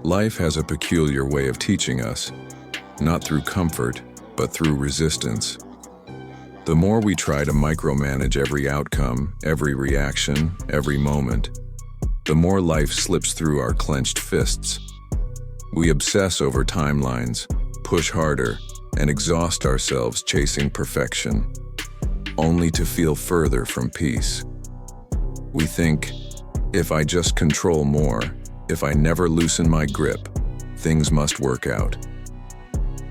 Life has a peculiar way of teaching us, not through comfort, but through resistance. The more we try to micromanage every outcome, every reaction, every moment, the more life slips through our clenched fists. We obsess over timelines, push harder, and exhaust ourselves chasing perfection, only to feel further from peace. We think, if I just control more, if I never loosen my grip, things must work out.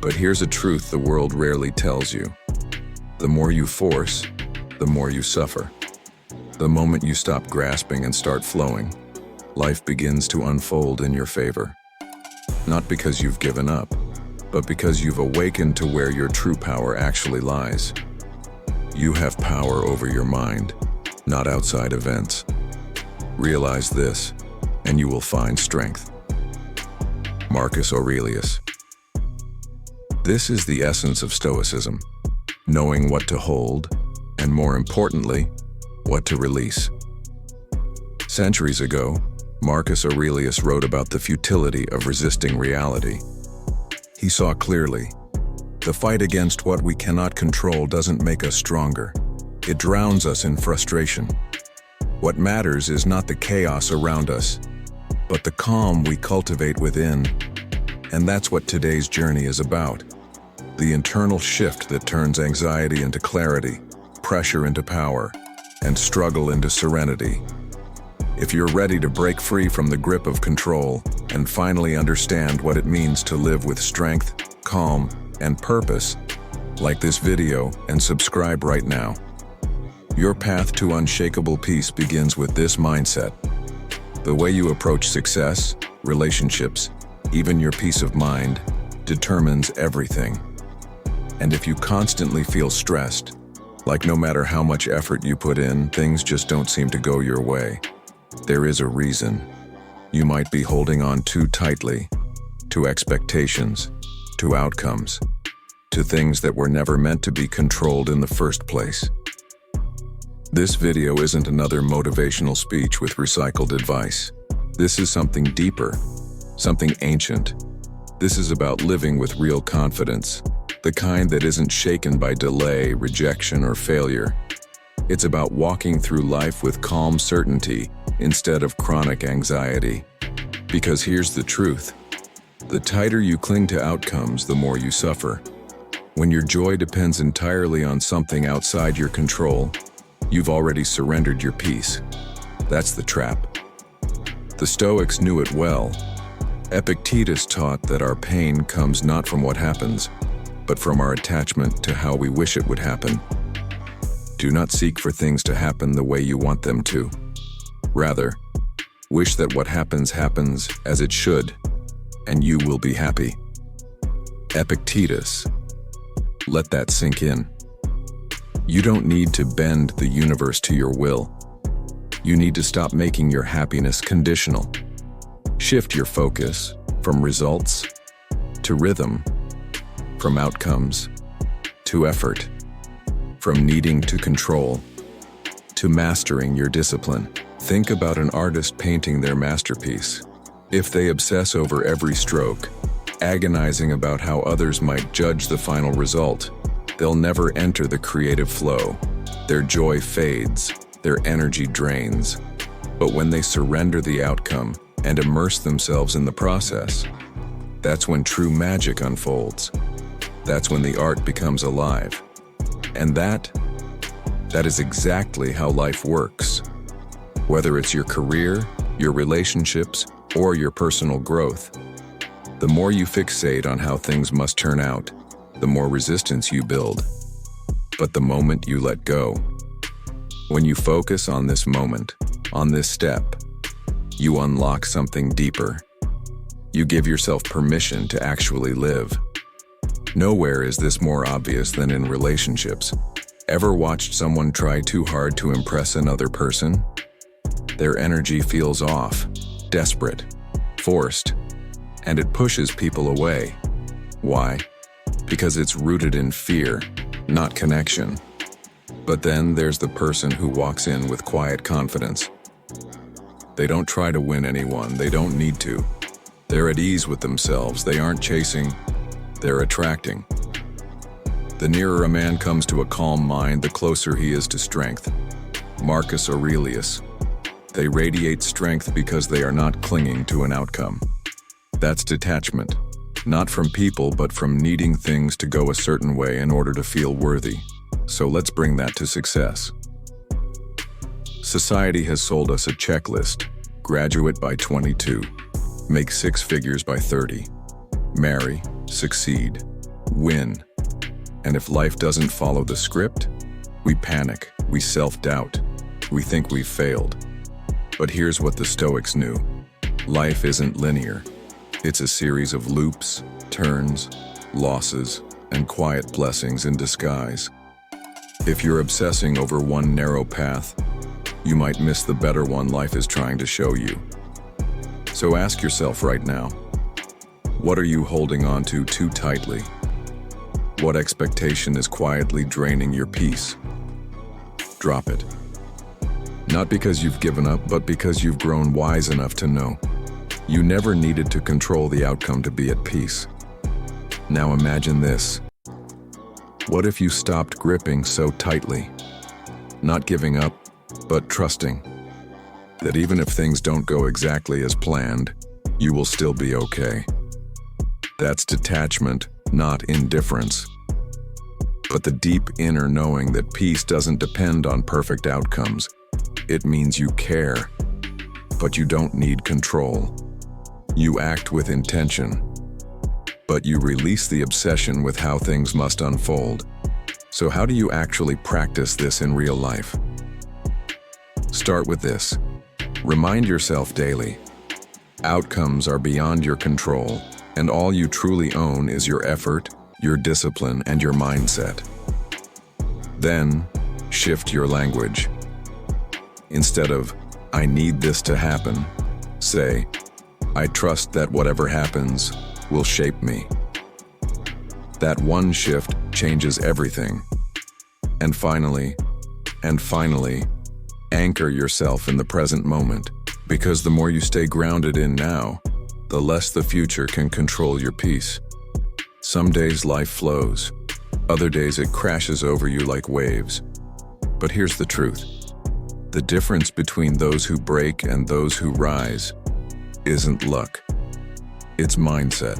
But here's a truth the world rarely tells you. The more you force, the more you suffer. The moment you stop grasping and start flowing, life begins to unfold in your favor. Not because you've given up, but because you've awakened to where your true power actually lies. You have power over your mind, not outside events. Realize this, and you will find strength. Marcus Aurelius. This is the essence of Stoicism, knowing what to hold, and more importantly, what to release. Centuries ago, Marcus Aurelius wrote about the futility of resisting reality. He saw clearly, the fight against what we cannot control doesn't make us stronger. It drowns us in frustration. What matters is not the chaos around us, but the calm we cultivate within. And that's what today's journey is about. The internal shift that turns anxiety into clarity, pressure into power, and struggle into serenity. If you're ready to break free from the grip of control and finally understand what it means to live with strength, calm, and purpose, like this video and subscribe right now. Your path to unshakable peace begins with this mindset. The way you approach success, relationships, even your peace of mind, determines everything. And if you constantly feel stressed, like no matter how much effort you put in, things just don't seem to go your way, there is a reason. You might be holding on too tightly, to expectations, to outcomes, to things that were never meant to be controlled in the first place. This video isn't another motivational speech with recycled advice. This is something deeper, something ancient. This is about living with real confidence, the kind that isn't shaken by delay, rejection, or failure. It's about walking through life with calm certainty instead of chronic anxiety. Because here's the truth. The tighter you cling to outcomes, the more you suffer. When your joy depends entirely on something outside your control, you've already surrendered your peace. That's the trap. The Stoics knew it well. Epictetus taught that our pain comes not from what happens, but from our attachment to how we wish it would happen. Do not seek for things to happen the way you want them to. Rather, wish that what happens happens as it should, and you will be happy. Epictetus. Let that sink in. You don't need to bend the universe to your will. You need to stop making your happiness conditional. Shift your focus from results to rhythm, from outcomes to effort, from needing to control to mastering your discipline. Think about an artist painting their masterpiece. If they obsess over every stroke, agonizing about how others might judge the final result, they'll never enter the creative flow. Their joy fades, their energy drains. But when they surrender the outcome and immerse themselves in the process, that's when true magic unfolds. That's when the art becomes alive. And that is exactly how life works. Whether it's your career, your relationships, or your personal growth, the more you fixate on how things must turn out, the more resistance you build. But the moment you let go, when you focus on this moment, on this step, you unlock something deeper. You give yourself permission to actually live. Nowhere is this more obvious than in relationships. Ever watched someone try too hard to impress another person? Their energy feels off, desperate, forced, and it pushes people away. Why? Because it's rooted in fear, not connection. But then there's the person who walks in with quiet confidence. They don't try to win anyone, they don't need to. They're at ease with themselves. They aren't chasing, they're attracting. The nearer a man comes to a calm mind, the closer he is to strength. Marcus Aurelius. They radiate strength because they are not clinging to an outcome. That's detachment, not from people, but from needing things to go a certain way in order to feel worthy. So let's bring that to success. Society has sold us a checklist. Graduate by 22. Make 6 figures by 30. Marry, succeed, win. And if life doesn't follow the script, we panic, we self-doubt, we think we've failed. But here's what the Stoics knew. Life isn't linear. It's a series of loops, turns, losses, and quiet blessings in disguise. If you're obsessing over one narrow path, you might miss the better one life is trying to show you. So ask yourself right now, what are you holding on to too tightly? What expectation is quietly draining your peace? Drop it. Not because you've given up, but because you've grown wise enough to know you never needed to control the outcome to be at peace. Now imagine this. What if you stopped gripping so tightly? Not giving up, but trusting that even if things don't go exactly as planned, you will still be okay. That's detachment, not indifference. But the deep inner knowing that peace doesn't depend on perfect outcomes. It means you care, but you don't need control. You act with intention, but you release the obsession with how things must unfold. So how do you actually practice this in real life? Start with this. Remind yourself daily. Outcomes are beyond your control, and all you truly own is your effort, your discipline, and your mindset. Then, shift your language. Instead of, "I need this to happen," say, "I trust that whatever happens will shape me." That one shift changes everything. And finally, anchor yourself in the present moment, because the more you stay grounded in now, the less the future can control your peace. Some days life flows, other days it crashes over you like waves. But here's the truth. The difference between those who break and those who rise isn't luck. It's mindset.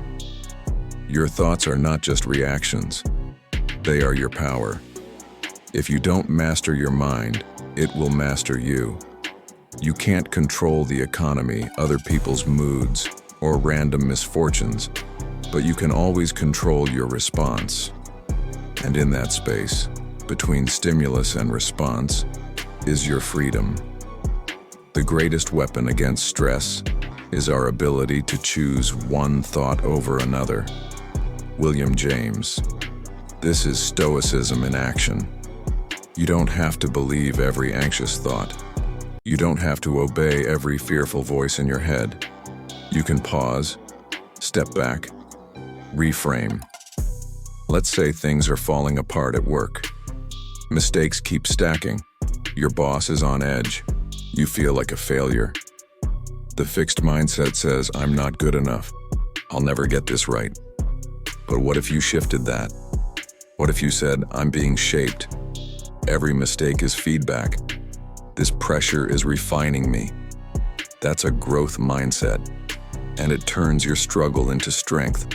Your thoughts are not just reactions. They are your power. If you don't master your mind, it will master you. You can't control the economy, other people's moods, or random misfortunes, but you can always control your response. And in that space, between stimulus and response, is your freedom. The greatest weapon against stress is our ability to choose one thought over another. William James. This is Stoicism in action. You don't have to believe every anxious thought. You don't have to obey every fearful voice in your head. You can pause, step back, reframe. Let's say things are falling apart at work. Mistakes keep stacking. Your boss is on edge. You feel like a failure. The fixed mindset says, "I'm not good enough. I'll never get this right." But what if you shifted that? What if you said, "I'm being shaped. Every mistake is feedback. This pressure is refining me." That's a growth mindset, and it turns your struggle into strength.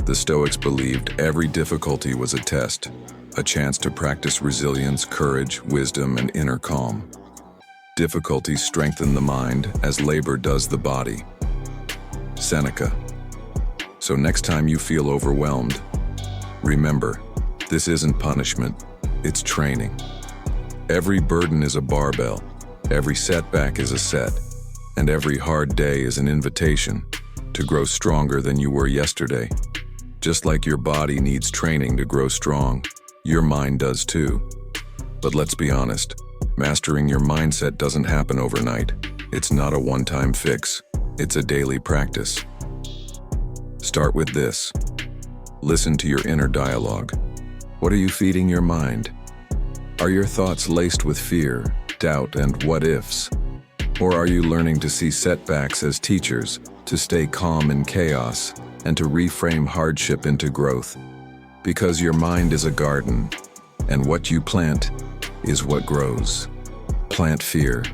The Stoics believed every difficulty was a test, a chance to practice resilience, courage, wisdom, and inner calm. Difficulties strengthen the mind as labor does the body. Seneca. So next time you feel overwhelmed, remember, this isn't punishment, it's training. Every burden is a barbell, every setback is a set, and every hard day is an invitation to grow stronger than you were yesterday. Just like your body needs training to grow strong, your mind does too. But let's be honest, mastering your mindset doesn't happen overnight. It's not a one-time fix, it's a daily practice. Start with this. Listen to your inner dialogue. What are you feeding your mind? Are your thoughts laced with fear, doubt, and what-ifs? Or are you learning to see setbacks as teachers, to stay calm in chaos, and to reframe hardship into growth. Because your mind is a garden, and what you plant is what grows. Plant fear,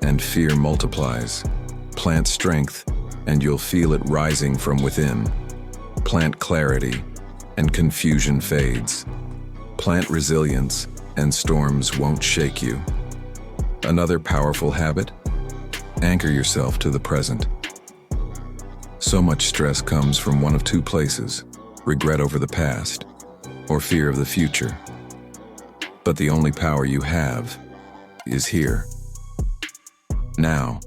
and fear multiplies. Plant strength, and you'll feel it rising from within. Plant clarity, and confusion fades. Plant resilience, and storms won't shake you. Another powerful habit? Anchor yourself to the present. So much stress comes from one of two places: regret over the past, or fear of the future. But the only power you have is here, now.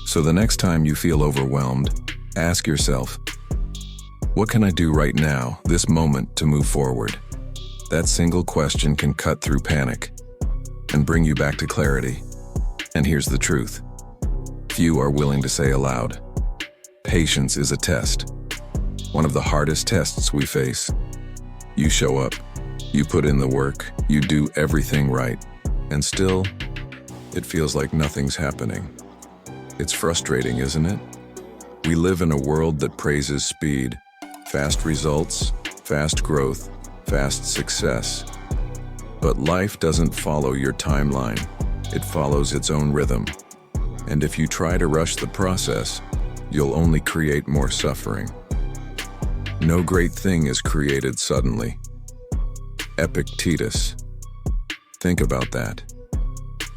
So the next time you feel overwhelmed, ask yourself, what can I do right now, this moment, to move forward? That single question can cut through panic and bring you back to clarity. And here's the truth: few are willing to say aloud, patience is a test. One of the hardest tests we face. You show up, you put in the work, you do everything right, and still, it feels like nothing's happening. It's frustrating, isn't it? We live in a world that praises speed, fast results, fast growth, fast success. But life doesn't follow your timeline. It follows its own rhythm. And if you try to rush the process, you'll only create more suffering. No great thing is created suddenly. Epictetus. Think about that.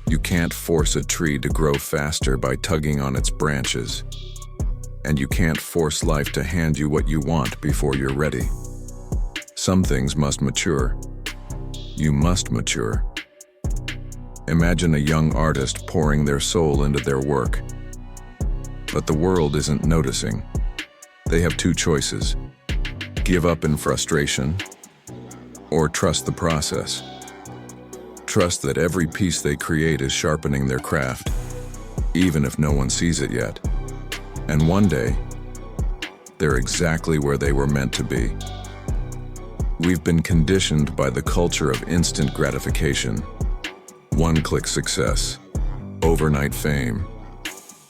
You can't force a tree to grow faster by tugging on its branches. And you can't force life to hand you what you want before you're ready. Some things must mature. You must mature. Imagine a young artist pouring their soul into their work. But the world isn't noticing. They have two choices: give up in frustration, or trust the process. Trust that every piece they create is sharpening their craft, even if no one sees it yet. And one day, they're exactly where they were meant to be. We've been conditioned by the culture of instant gratification. One-click success, overnight fame,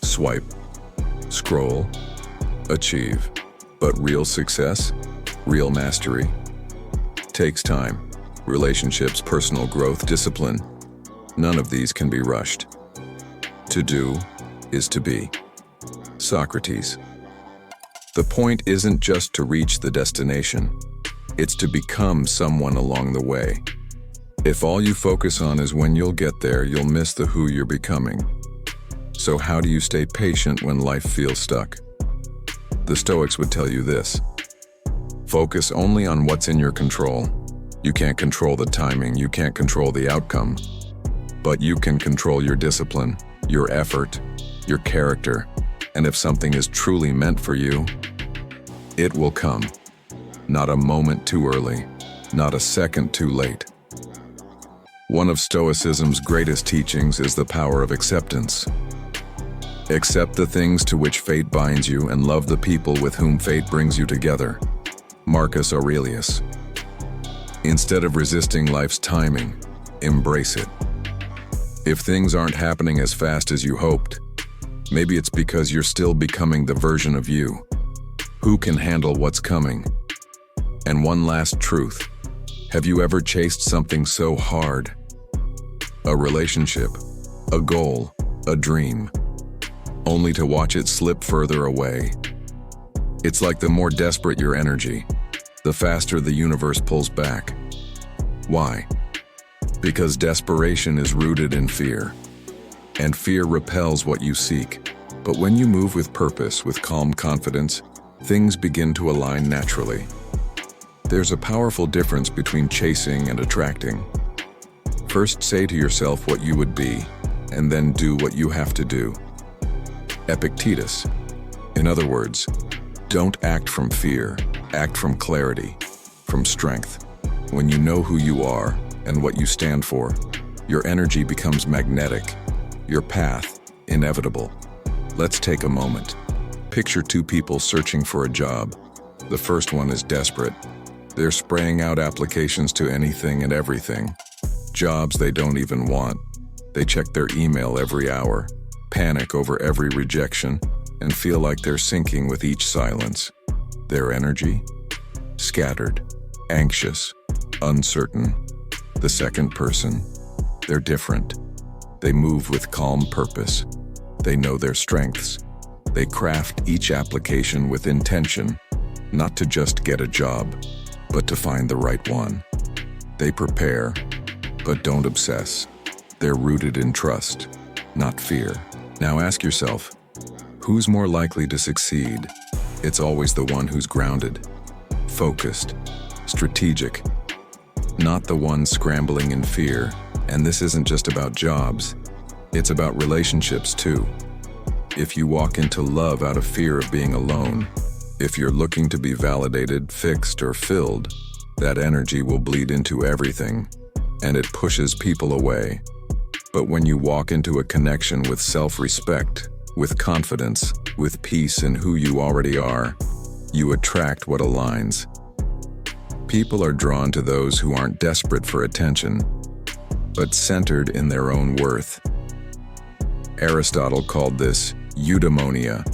swipe, scroll, achieve. But real success, real mastery, takes time. Relationships, personal growth, discipline. None of these can be rushed. To do is to be. Socrates. The point isn't just to reach the destination. It's to become someone along the way. If all you focus on is when you'll get there, you'll miss the who you're becoming. So how do you stay patient when life feels stuck? The Stoics would tell you this: focus only on what's in your control. You can't control the timing, you can't control the outcome, but you can control your discipline, your effort, your character, and if something is truly meant for you, it will come. Not a moment too early, not a second too late. One of Stoicism's greatest teachings is the power of acceptance. Accept the things to which fate binds you and love the people with whom fate brings you together. Marcus Aurelius. Instead of resisting life's timing, embrace it. If things aren't happening as fast as you hoped, maybe it's because you're still becoming the version of you who can handle what's coming. And one last truth: have you ever chased something so hard? A relationship, a goal, a dream, only to watch it slip further away. It's like the more desperate your energy, the faster the universe pulls back. Why? Because desperation is rooted in fear, and fear repels what you seek. But when you move with purpose, with calm confidence, things begin to align naturally. There's a powerful difference between chasing and attracting. First, say to yourself what you would be, and then do what you have to do. Epictetus. In other words, don't act from fear, act from clarity, from strength. When you know who you are and what you stand for, your energy becomes magnetic, your path inevitable. Let's take a moment. Picture two people searching for a job. The first one is desperate. They're spraying out applications to anything and everything. Jobs they don't even want. They check their email every hour, panic over every rejection, and feel like they're sinking with each silence. Their energy? Scattered, anxious, uncertain. The second person? They're different. They move with calm purpose. They know their strengths. They craft each application with intention, not to just get a job, but to find the right one. They prepare, but don't obsess. They're rooted in trust, not fear. Now ask yourself, who's more likely to succeed? It's always the one who's grounded, focused, strategic, not the one scrambling in fear. And this isn't just about jobs, it's about relationships too. If you walk into love out of fear of being alone, if you're looking to be validated, fixed, or filled, that energy will bleed into everything, and it pushes people away. But when you walk into a connection with self-respect, with confidence, with peace in who you already are, you attract what aligns. People are drawn to those who aren't desperate for attention, but centered in their own worth. Aristotle called this eudaimonia,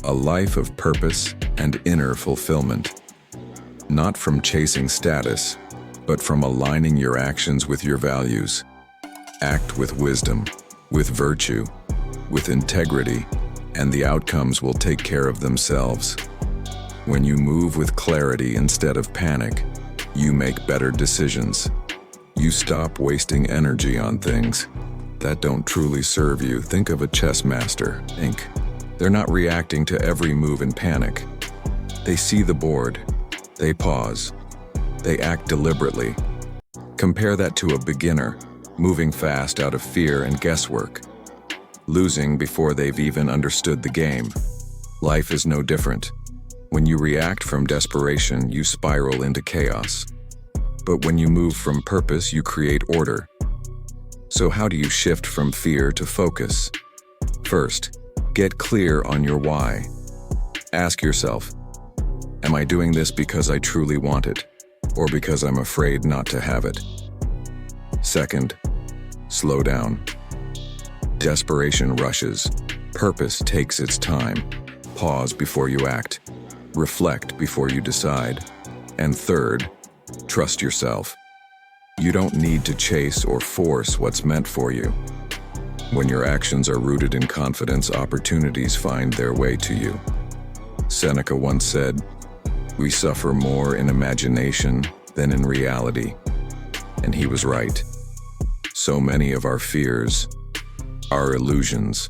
a life of purpose and inner fulfillment. Not from chasing status, but from aligning your actions with your values. Act with wisdom, with virtue, with integrity, and the outcomes will take care of themselves. When you move with clarity instead of panic, you make better decisions. You stop wasting energy on things that don't truly serve you. Think of a chess master, Inc. They're not reacting to every move in panic. They see the board, they pause, they act deliberately. Compare that to a beginner, moving fast out of fear and guesswork, losing before they've even understood the game. Life is no different. When you react from desperation, you spiral into chaos. But when you move from purpose, you create order. So how do you shift from fear to focus? First, get clear on your why. Ask yourself, am I doing this because I truly want it, or because I'm afraid not to have it? Second, slow down. Desperation rushes. Purpose takes its time. Pause before you act. Reflect before you decide. And third, trust yourself. You don't need to chase or force what's meant for you. When your actions are rooted in confidence, opportunities find their way to you. Seneca once said, "We suffer more in imagination than in reality." And he was right. So many of our fears are illusions.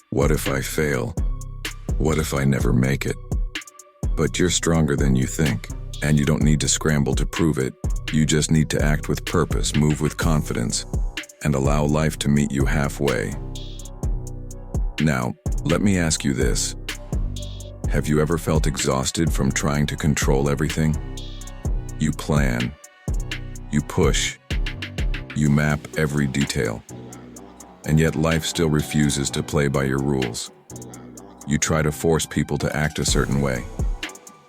What if I fail? What if I never make it? But you're stronger than you think, and you don't need to scramble to prove it. You just need to act with purpose, move with confidence, and allow life to meet you halfway. Now, let me ask you this. Have you ever felt exhausted from trying to control everything? You plan, you push, you map every detail, and yet life still refuses to play by your rules. You try to force people to act a certain way.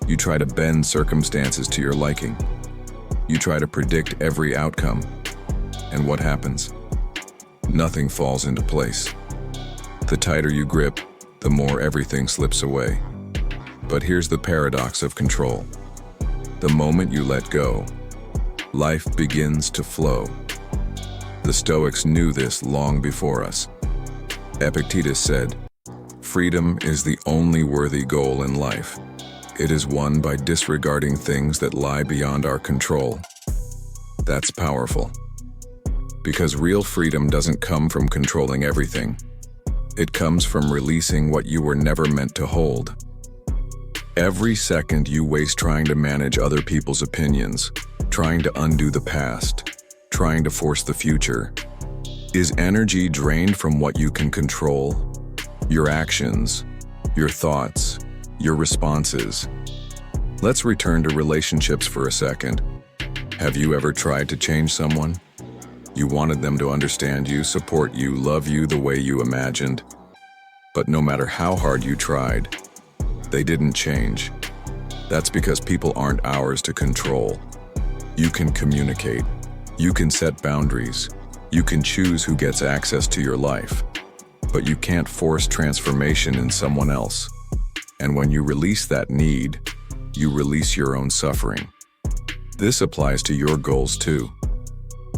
You try to bend circumstances to your liking. You try to predict every outcome. And what happens? Nothing falls into place. The tighter you grip, the more everything slips away. But here's the paradox of control. The moment you let go, life begins to flow. The Stoics knew this long before us. Epictetus said, "Freedom is the only worthy goal in life. It is won by disregarding things that lie beyond our control." That's powerful. Because real freedom doesn't come from controlling everything. It comes from releasing what you were never meant to hold. Every second you waste trying to manage other people's opinions, trying to undo the past, trying to force the future, is energy drained from what you can control. Your actions, your thoughts, your responses. Let's return to relationships for a second. Have you ever tried to change someone? You wanted them to understand you, support you, love you the way you imagined. But no matter how hard you tried, they didn't change. That's because people aren't ours to control. You can communicate. You can set boundaries. You can choose who gets access to your life. But you can't force transformation in someone else. And when you release that need, you release your own suffering. This applies to your goals too.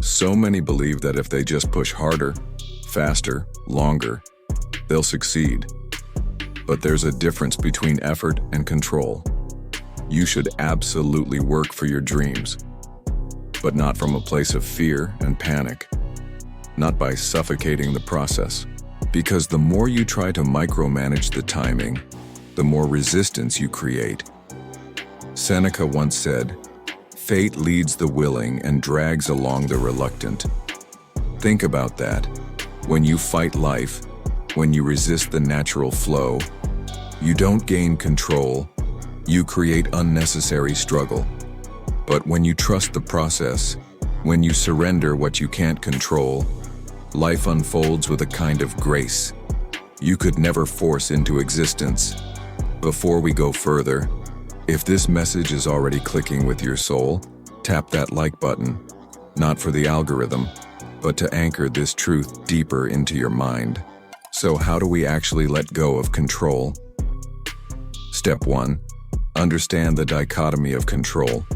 So many believe that if they just push harder, faster, longer, they'll succeed. But there's a difference between effort and control. You should absolutely work for your dreams, but not from a place of fear and panic, not by suffocating the process. Because the more you try to micromanage the timing, the more resistance you create. Seneca once said, "Fate leads the willing and drags along the reluctant." Think about that. When you fight life, when you resist the natural flow, you don't gain control, you create unnecessary struggle. But when you trust the process, when you surrender what you can't control, life unfolds with a kind of grace you could never force into existence. Before we go further, if this message is already clicking with your soul, tap that like button, not for the algorithm, but to anchor this truth deeper into your mind. So how do we actually let go of control? Step 1. Understand the dichotomy of control.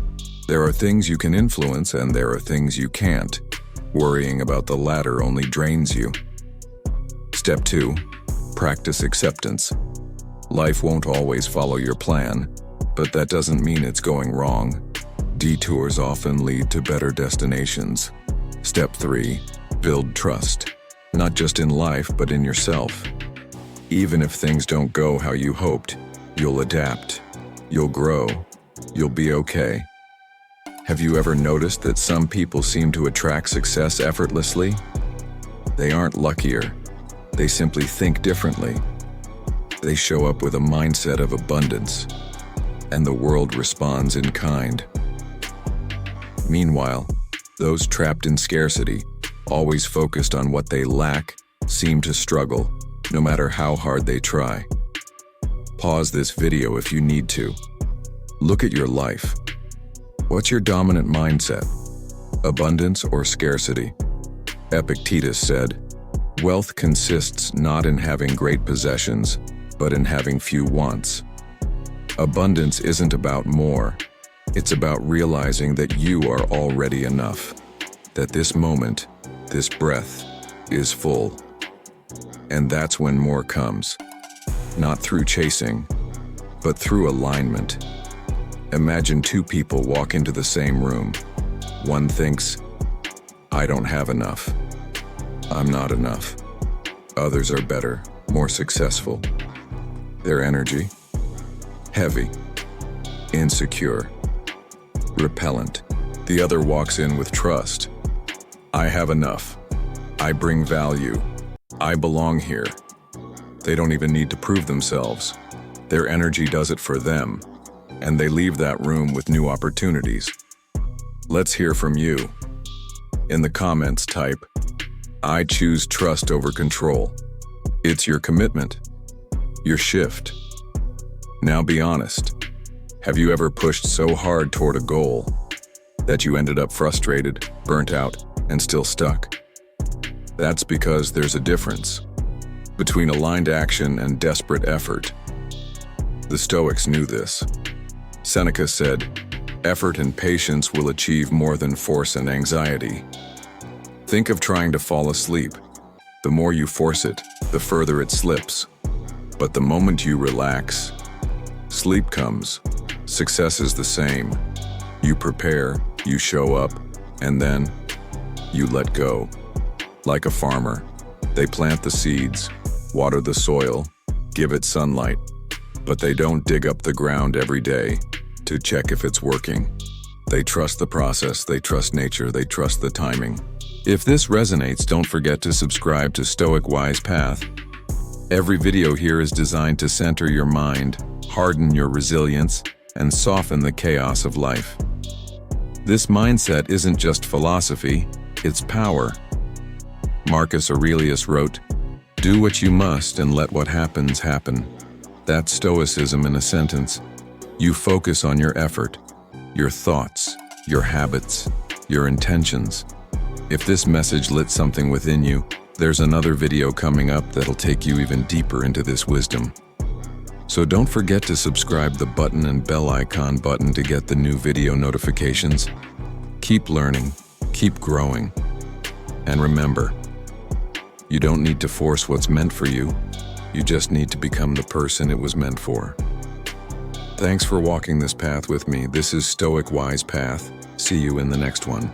There are things you can influence and there are things you can't. Worrying about the latter only drains you. Step 2. Practice acceptance. Life won't always follow your plan, but that doesn't mean it's going wrong. Detours often lead to better destinations. Step 3. Build trust. Not just in life, but in yourself. Even if things don't go how you hoped, you'll adapt. You'll grow. You'll be okay. Have you ever noticed that some people seem to attract success effortlessly? They aren't luckier. They simply think differently. They show up with a mindset of abundance, and the world responds in kind. Meanwhile, those trapped in scarcity, always focused on what they lack, seem to struggle, no matter how hard they try. Pause this video if you need to. Look at your life. What's your dominant mindset? Abundance or scarcity? Epictetus said, "Wealth consists not in having great possessions, but in having few wants." Abundance isn't about more. It's about realizing that you are already enough, that this moment, this breath, is full. And that's when more comes, not through chasing, but through alignment. Imagine two people walk into the same room. One thinks, "I don't have enough. I'm not enough. Others are better, more successful." Their energy? Heavy, insecure, repellent. The other walks in with trust. "I have enough. I bring value. I belong here." They don't even need to prove themselves. Their energy does it for them, and they leave that room with new opportunities. Let's hear from you. In the comments, type, "I choose trust over control." It's your commitment, your shift. Now be honest. Have you ever pushed so hard toward a goal that you ended up frustrated, burnt out, and still stuck? That's because there's a difference between aligned action and desperate effort. The Stoics knew this. Seneca said, "Effort and patience will achieve more than force and anxiety." Think of trying to fall asleep. The more you force it, the further it slips. But the moment you relax, sleep comes. Success is the same. You prepare, you show up, and then you let go. Like a farmer, they plant the seeds, water the soil, give it sunlight, but they don't dig up the ground every day to check if it's working. They trust the process, they trust nature, they trust the timing. If this resonates, don't forget to subscribe to Stoic Wise Path. Every video here is designed to center your mind, harden your resilience, and soften the chaos of life. This mindset isn't just philosophy, it's power. Marcus Aurelius wrote, "Do what you must and let what happens happen." That's stoicism in a sentence. You focus on your effort, your thoughts, your habits, your intentions. If this message lit something within you, there's another video coming up that'll take you even deeper into this wisdom. So don't forget to subscribe the button and bell icon button to get the new video notifications. Keep learning, keep growing, and remember, you don't need to force what's meant for you. You just need to become the person it was meant for. Thanks for walking this path with me. This is Stoic Wise Path. See you in the next one.